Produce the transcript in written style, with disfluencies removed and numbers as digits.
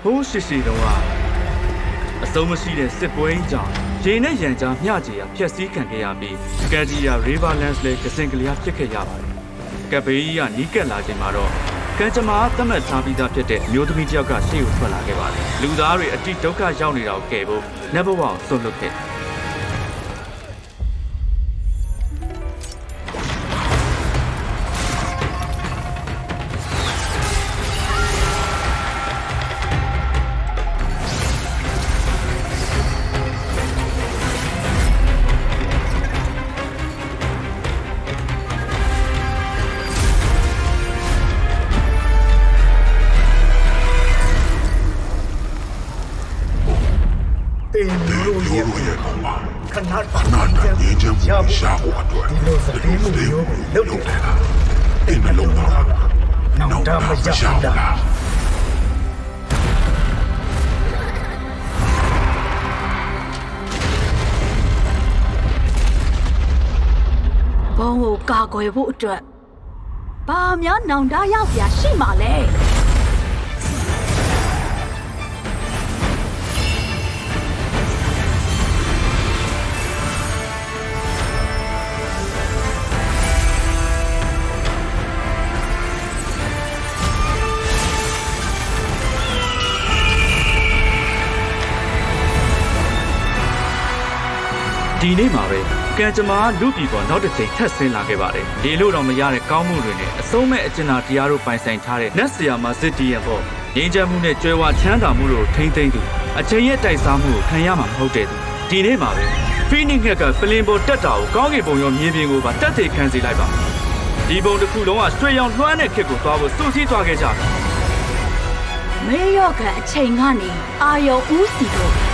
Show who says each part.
Speaker 1: ဟိုးရှိရှိတုန်းကအစုံမရှိတဲ့စစ်ပွဲကြီးကြောင့်ရေနဲ့ရန်ကြားမျှကြေရဖျက်ဆီးခံခဲ့ရပြီးကက်ဂျီယာ Riverlands လည်းကစင်ကလျာဖြစ်ခဲ့ရပါတယ်ကပ်ဘေးကြီးကနီးကပ်လာချိန်မှာတော့ကံကြမ္မာသတ်မှတ်ထားပြီးသားဖြစ်တဲ့အမျိုးသမီးတစ်ယောက်ကရှေ့ကိုထွက်လာခဲ့ပါတယ်လူသားတွေအတိဒုက္ခရောက်နေတာကိုကယ်ဖို့နတ်ဘဝကိုဆွတ်လွတ်ခဲ့
Speaker 2: တင်လို့ရခဏခဏ
Speaker 3: ငြင်းချမ်းမှုရှာဖို့အတွက်
Speaker 2: ဒီလိုစပေးမှုမျိုးကိုလုပ်နေတာ
Speaker 3: အိမ်မလုံးတော့
Speaker 2: နောက်တော့မရဘူးလား
Speaker 4: ဘုံကိုကာကွယ်ဖို့အတွက်ဘာများနောင်တရောက်ပြရှိမှလဲ
Speaker 1: ဒီနေ့မှာပဲကံကြမ္မာလူပြည်ပေါ်နောက်တစ်ချိန်ထပ်ဆင်းလာခဲ့ပါတယ်။လေလို့တော့မရတဲ့ကောင်းမှုတွေနဲ့အဆုံးမဲ့အကျဉ်းသားတရားတို့ပိုင်ဆိုင်ထားတဲ့နတ်ဆရာမစစ်တီရဲ့ပေါ့ငြိမ်းချမ်းမှုနဲ့ကြွယ်ဝချမ်းသာမှုတို့ထိမ့်သိမ့်သူအချိန်ရဲ့တိုက်စားမှုကိုခံရမှာမဟုတ်တဲ့သူဒီနေ့မှာပဲဖီနစ်ငှက်ကပလင်ပေါ်တက်တာကိုကောင်းကင်ဘုံရောမြေပြင်ကိုပါတက်သေးခံစေလိုက်ပါဒီဘုံတစ်ခုလုံးကရွှေရောင်လွှမ်းတဲ့ခစ်ကိုသွားဖို့စုစည်းသွားခဲ့ကြတယ်
Speaker 4: မေရော့ကအချိန်ကနေအာယုံဦးစီတို့